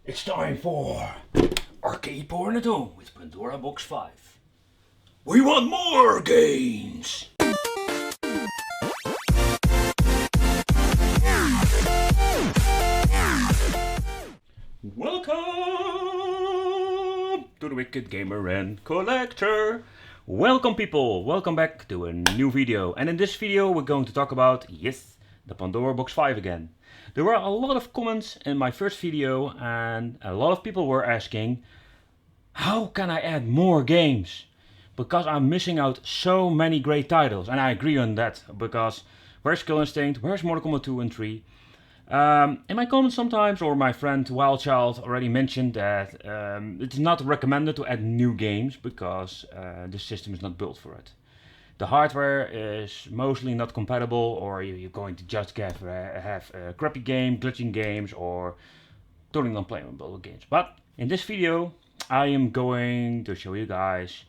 It's time for Arcade Porn at Home with Pandora Box 5. We want more games! Welcome to the Wicked Gamer and Collector. Welcome people, welcome back to a new video. And in this video we're going to talk about, yes, the Pandora Box 5 again. There were a lot of comments in my first video and a lot of people were asking, how can I add more games? Because I'm missing out so many great titles, and I agree on that, because where's Kill Instinct, where's Mortal Kombat 2 and 3? In my comments sometimes, or my friend Wildchild already mentioned that it's not recommended to add new games because the system is not built for it. The hardware is mostly not compatible, or you're going to just have a crappy game, glitching games, or totally non-playable games. But in this video, I am going to show you guys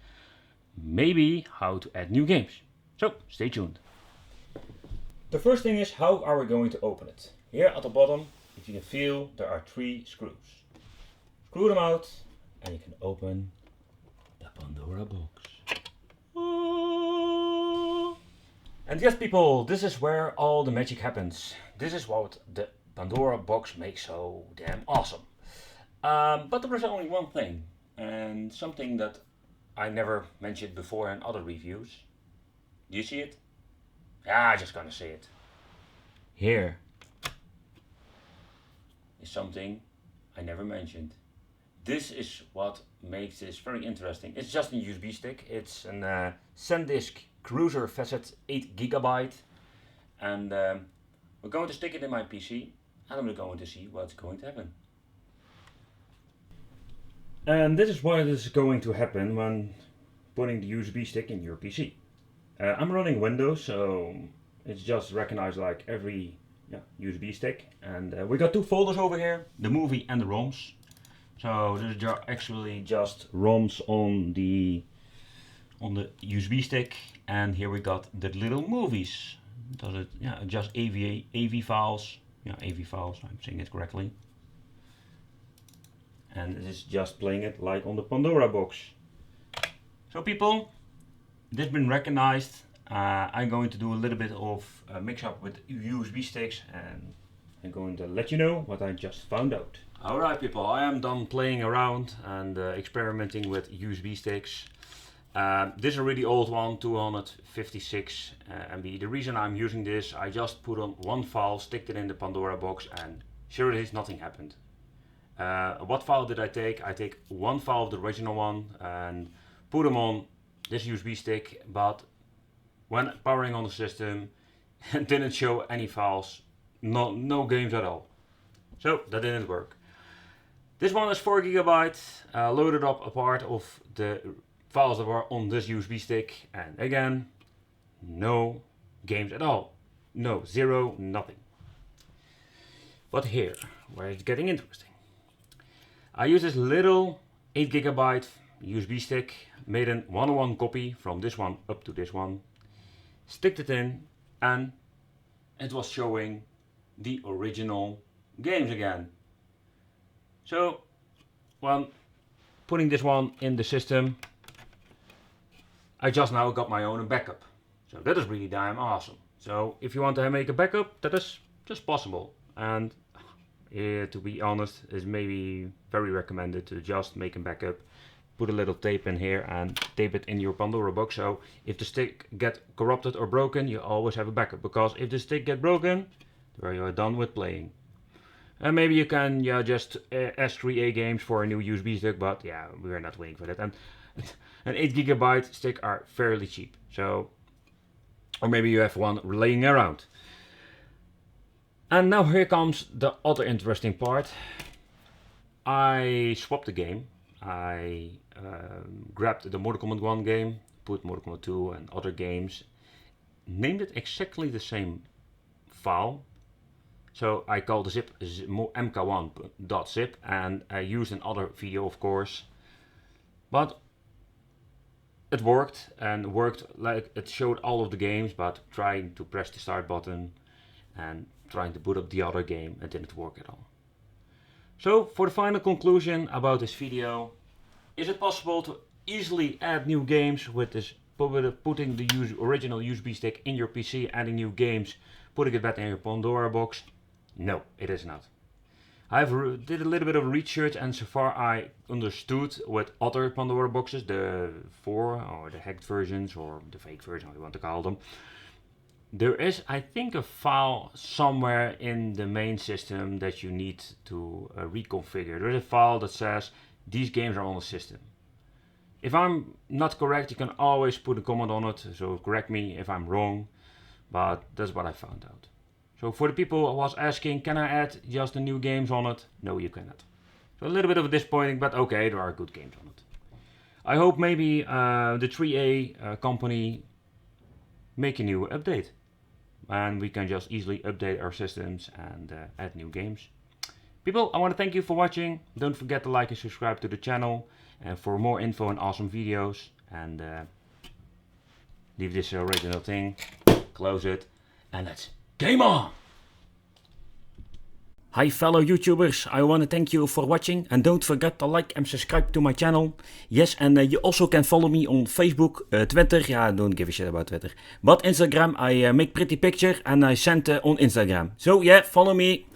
maybe how to add new games. So stay tuned. The first thing is, how are we going to open it? Here at the bottom, if you can feel, there are 3 screws. Screw them out and you can open the Pandora box. And yes people, this is where all the magic happens. This is what the Pandora box makes so damn awesome. But there is only one thing, and something that I never mentioned before in other reviews. Do you see it? Yeah, I'm just gonna say it. Here is something I never mentioned. This is what makes this very interesting. It's just a USB stick. It's a SanDisk Cruiser Facet 8GB, and we're going to stick it in my PC, and I'm going to see what's going to happen. And this is what is going to happen when putting the USB stick in your PC. I'm running Windows, so it's just recognized like every USB stick. And we got 2 folders over here, the movie and the ROMs. So this is actually just ROMs on the USB stick, and here we got the little movies. Does it? Yeah, just AV files. Yeah, AV files. I'm saying it correctly. And it is just playing it like on the Pandora box. So people, this has been recognized. I'm going to do a little bit of a mix up with USB sticks, and I'm going to let you know what I just found out. Alright people, I am done playing around and experimenting with USB sticks. This is a really old one, 256 MB. The reason I'm using this, I just put on one file, sticked it in the Pandora box, and sure it is, nothing happened. What file did I take? I take one file of the original one and put them on this USB stick, but when powering on the system, it didn't show any files, no games at all. So that didn't work. This one is 4GB, loaded up a part of the files that were on this USB stick, and again, no games at all. No, zero, nothing. But here, where it's getting interesting. I use this little 8GB USB stick, made a 101 copy from this one up to this one, sticked it in, and it was showing the original games again. So when putting this one in the system, I just now got my own backup. So that is really damn awesome. So if you want to make a backup, that is just possible. And to be honest, it's maybe very recommended to just make a backup. Put a little tape in here and tape it in your Pandora box. So if the stick get corrupted or broken, you always have a backup. Because if the stick get broken, then you are done with playing. And maybe you can just S3A games for a new USB stick, but yeah, we're not waiting for that. And an 8GB stick are fairly cheap. So, or maybe you have one laying around. And now here comes the other interesting part. I swapped the game. I grabbed the Mortal Kombat 1 game, put Mortal Kombat 2 and other games, named it exactly the same file. So I called the zip mk1.zip, and I used another video, of course, but it worked, and worked like it showed all of the games, but trying to press the start button and trying to boot up the other game, it didn't work at all. So for the final conclusion about this video, is it possible to easily add new games with this, putting the original USB stick in your PC, adding new games, putting it back in your Pandora box? No, it is not. I've did a little bit of research, and so far I understood with other Pandora boxes, the 4 or the hacked versions or the fake version, what you want to call them. There is, I think, a file somewhere in the main system that you need to reconfigure. There's a file that says these games are on the system. If I'm not correct, you can always put a comment on it, so correct me if I'm wrong, but that's what I found out. So for the people who was asking, can I add just the new games on it? No, you cannot. So a little bit of a disappointing, but okay, there are good games on it. I hope maybe the 3A company make a new update. And we can just easily update our systems and add new games. People, I want to thank you for watching. Don't forget to like and subscribe to the channel. And for more info and awesome videos. And leave this original thing. Close it. And let's game on! Hi fellow YouTubers, I want to thank you for watching and don't forget to like and subscribe to my channel. Yes, and you also can follow me on Facebook, Twitter, yeah, don't give a shit about Twitter. But Instagram, I make pretty picture and I send on Instagram. So yeah, follow me.